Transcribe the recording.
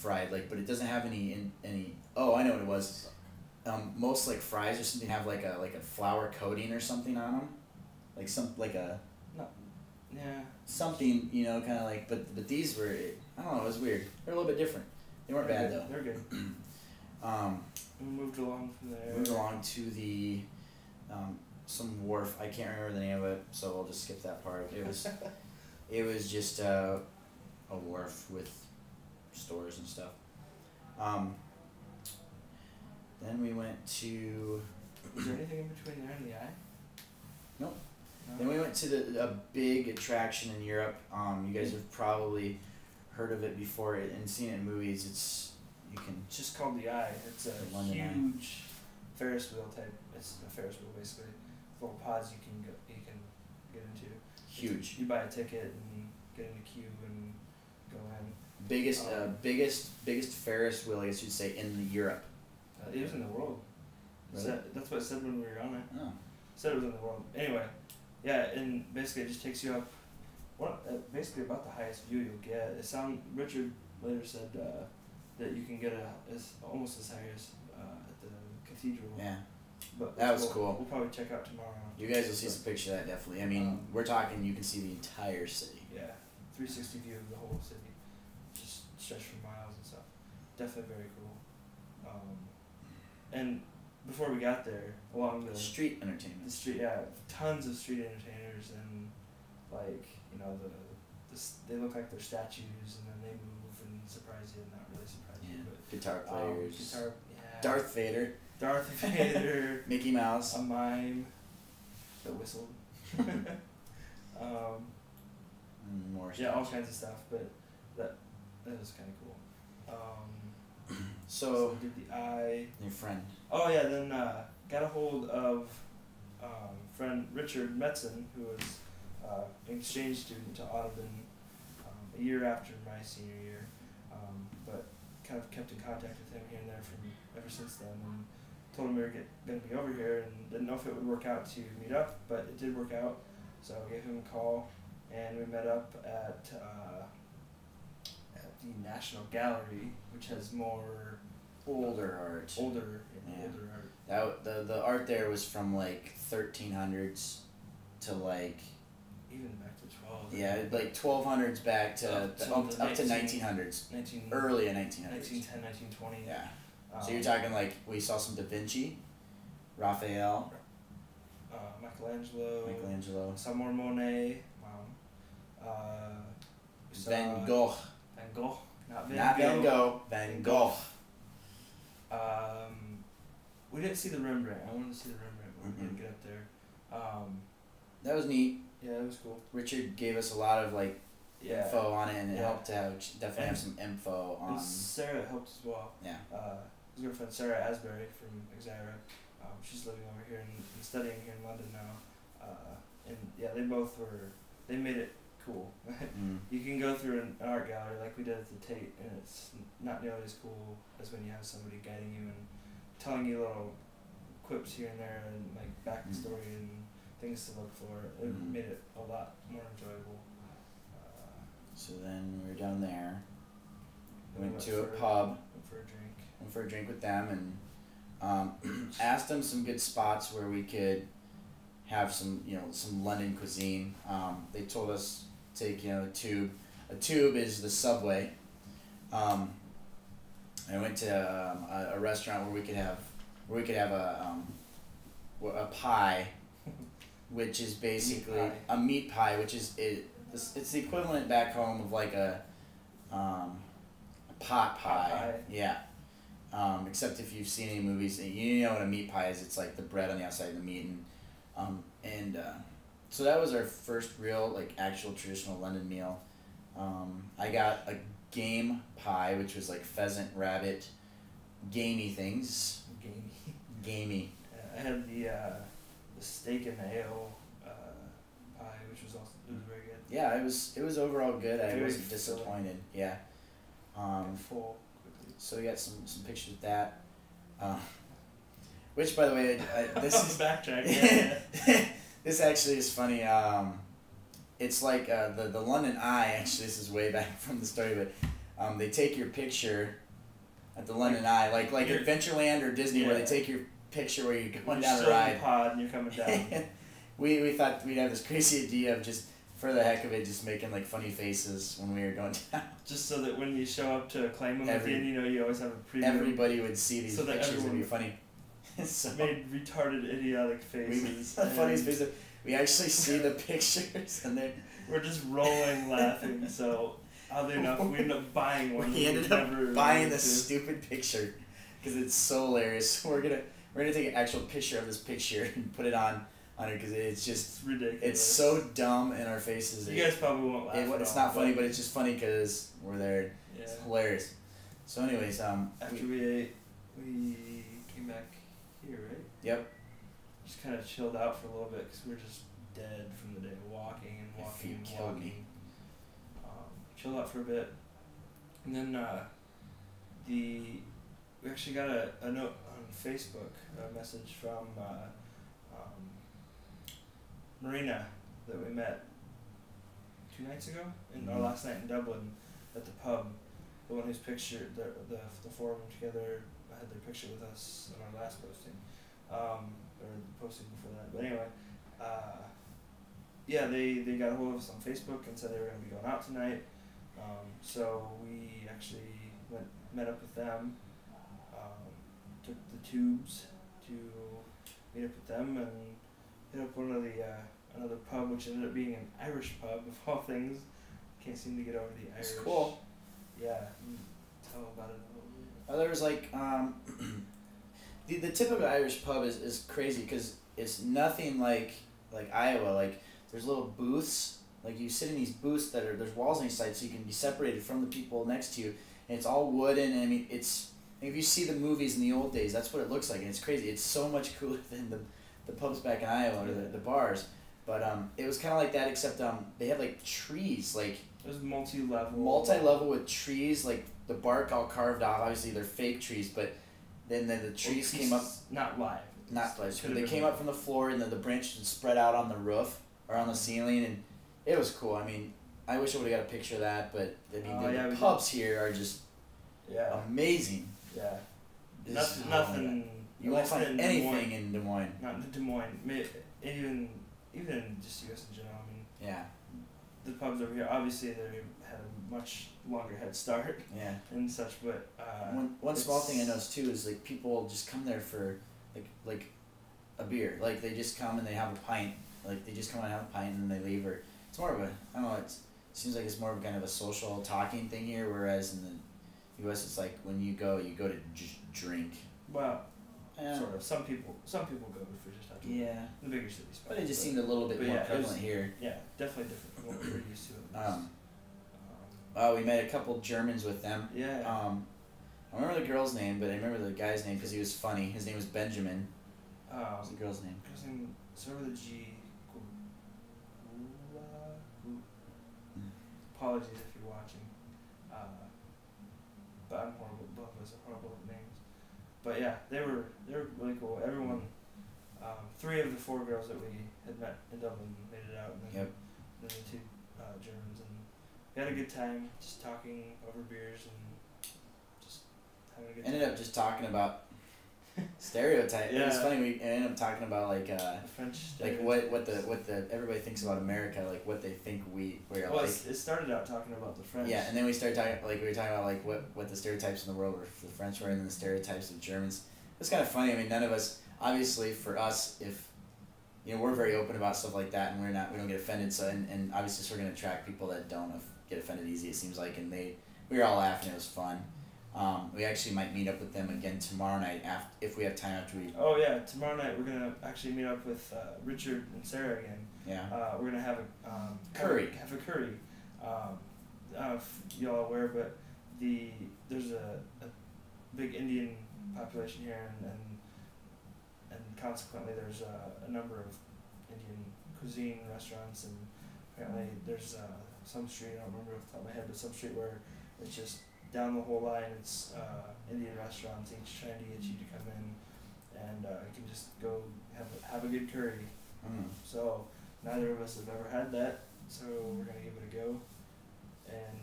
fried, like, but it doesn't have any. Oh, I know what it was. Most like fries or something have like a flour coating or something on them, like a. No. Yeah. Something, you know, kind of like, but these were, I don't know, it was weird. They're a little bit different. They weren't bad though. They're good. We moved along from there. Moved along to the some wharf. I can't remember the name of it, so we'll just skip that part. It was just a wharf with stores and stuff. Then we went to. Was there anything in between there and the eye? Nope. No. Then we went to a big attraction in Europe. You guys have probably heard of it before and seen it in movies. It's just called the Eye. It's a huge Ferris wheel type. It's a Ferris wheel basically. Little pods you can get into. Huge. You buy a ticket and get in a queue and go in. Biggest Ferris wheel, I guess you'd say, in Europe. It was in the world. Really? That's what it said when we were on it. Oh. It said it was in the world. Anyway, yeah, and basically it just takes you up. Basically about the highest view you'll get. Richard later said that you can get it's almost as high as at the cathedral. Yeah. But that was cool. We'll probably check out tomorrow. You guys will see some picture of that, definitely. I mean, we're talking, you can see the entire city. Yeah, 360 view of the whole city, just stretched for miles and stuff. Definitely very cool. And before we got there, along the street entertainment. Tons of street entertainers, and like, you know, they look like they're statues, and then they move and surprise you, not really surprise you, but guitar players. Darth Vader. Mickey Mouse. A mime that whistled. More. Yeah, all kinds of stuff, but that was kind of cool. So we did the Eye. Your friend. Oh yeah, then got a hold of friend Richard Metzen, who was an exchange student to Audubon a year after my senior year, but kind of kept in contact with him here and there ever since then, and told him we were going to be over here, and didn't know if it would work out to meet up, but it did work out, so I gave him a call, and we met up at the National Gallery, which has more older art. Older art. The art there was from like 1300s to like even back to 12. Yeah, like 1200s back to up to 1900s. Early 1900s. 1910, 1920. Yeah. So you're talking like we saw some Da Vinci, Raphael, Michelangelo. Some more Monet. Van Gogh. Not Van Gogh. Van Gogh. We didn't see the Rembrandt. I wanted to see the Rembrandt, but we didn't get up there. That was neat. Yeah, it was cool. Richard gave us a lot of like info on it, and it helped to definitely have some info on. And Sarah helped as well. Yeah. His girlfriend Sarah Asbury from Exira. She's living over here and studying here in London now. And yeah, they made it cool. You can go through an art gallery like we did at the Tate, and it's not nearly as cool as when you have somebody guiding you and telling you little quips here and there and like backstory and things to look for. It made it a lot more enjoyable. So then we were down there. We went to a Went pub. for a drink. Went for a drink with them and asked them some good spots where we could have some London cuisine. They told us take a tube. A tube is the subway. I went to a restaurant where we could have a pie, which is basically a meat pie, which is it's the equivalent back home of like a pot pie. Yeah. Except if you've seen any movies, you know what a meat pie is. It's like the bread on the outside of the meat, and so that was our first real like actual traditional London meal. I got a game pie, which was like pheasant, rabbit, gamey things. Gamey. I had the steak and ale pie, which was also very good. Yeah, it was overall good. I wasn't filling. Disappointed. Yeah. Full quickly. So we got some pictures of that. Which, by the way, this is backtrack. Yeah. This actually is funny. It's like the London Eye. Actually, this is way back from the story, but They take your picture at the London Eye, like Adventureland or Disney, where they take your picture where you're going down the ride. In the pod and you're coming down. we thought we'd have this crazy idea of just, for the heck of it, just making like funny faces when we were going down. Just so that when you show up to claim them at the end, you know you always have a preview. Everybody would see these pictures and be funny. So made retarded, idiotic faces. The funniest faces. We actually see the pictures and we're just rolling laughing. So oddly enough, we ended up buying one. We ended up buying this stupid picture because it's so hilarious. We're gonna take an actual picture of this picture and put it on it because it's just ridiculous. It's so dumb in our faces. You guys probably won't laugh. It's not funny, but it's just funny because we're there. Yeah. It's hilarious. So, anyways, after we ate, we came back here, right? Yep. Just kind of chilled out for a little bit because we were just dead from the day of walking and walking and walking. Chilled out for a bit, and then we actually got a note on Facebook, a message from Marina that we met 2 nights ago, our last night in Dublin at the pub. The one whose picture, the four of them together had their picture with us on our last posting, or the posting before that. But anyway, yeah, they got a hold of us on Facebook and said they were going to be going out tonight. So we actually met up with them, took the tubes to meet up with them, and hit up one of the another pub, which ended up being an Irish pub of all things. Can't seem to get over the Irish. It's cool. Yeah, tell about it a little bit. There was like the typical Irish pub is crazy because it's nothing like Iowa. Like there's little booths. Like you sit in these booths there's walls on each side so you can be separated from the people next to you, and it's all wooden. And I mean if you see the movies in the old days, that's what it looks like, and it's crazy. It's so much cooler than the pubs back in Iowa or the bars. But it was kind of like that, except they had like trees, like it was multi-level. Multi-level with trees, like the bark all carved off. Obviously they're fake trees, but then the trees came up. Not live. Not live. They came up from the floor, and then the branches would spread out on the roof or on the ceiling, and it was cool. I mean, I wish I would have got a picture of that, but I mean the pubs here are just amazing. Yeah. Nothing. You won't find anything in Des Moines. Not in Des Moines. Even in just U.S. in general. I mean. Yeah. The pubs over here, obviously, they had a much longer head start. Yeah. And such, but one small thing I noticed too is like people just come there for like a beer. Like they just come and they have a pint. Like they just come and have a pint and then they leave. Or it's more of a, I don't know. It seems like it's more of kind of a social talking thing here. Whereas in the U.S. it's like when you go to just drink. Well, sort of. Some people go for just having. Yeah. The bigger cities. But it just seemed a little bit more prevalent here. Yeah, definitely different from what we're used to. We met a couple Germans with them. Yeah. I don't remember the girl's name, but I remember the guy's name because he was funny. His name was Benjamin. What's the girl's name? Girl's name started with a G. Apologies if you're watching. But I'm horrible. Both of us are horrible at names. But yeah, they were really cool. Everyone, 3 of the 4 girls that we had met in Dublin made it out, and then the 2 Germans, and we had a good time just talking over beers and just having a good time. Ended up just talking about stereotype. Yeah. It was funny. We ended up talking about like the French like what the everybody thinks about America, like what they think we're like. It started out talking about the French. Yeah, and then we started talking we were talking about like what the stereotypes in the world were for the French were, and then the stereotypes of Germans. It's kind of funny. I mean, none of us, obviously, for us, if we're very open about stuff like that, and we don't get offended. So and obviously, so we're gonna attract people that don't get offended easy. It seems like, and we were all laughing. It was fun. We actually might meet up with them again tomorrow night if we have time after we. Oh yeah, tomorrow night we're gonna actually meet up with Richard and Sarah again. Yeah. We're gonna have a curry. Have a curry. I don't know if y'all are aware, but there's a big Indian population here, and consequently there's a number of Indian cuisine restaurants, and apparently there's some street, I don't remember off the top of my head, but some street where it's just down the whole line, it's Indian restaurants each trying to get you to come in, and you can just go have a good curry. So neither of us have ever had that, so we're gonna give it a go, and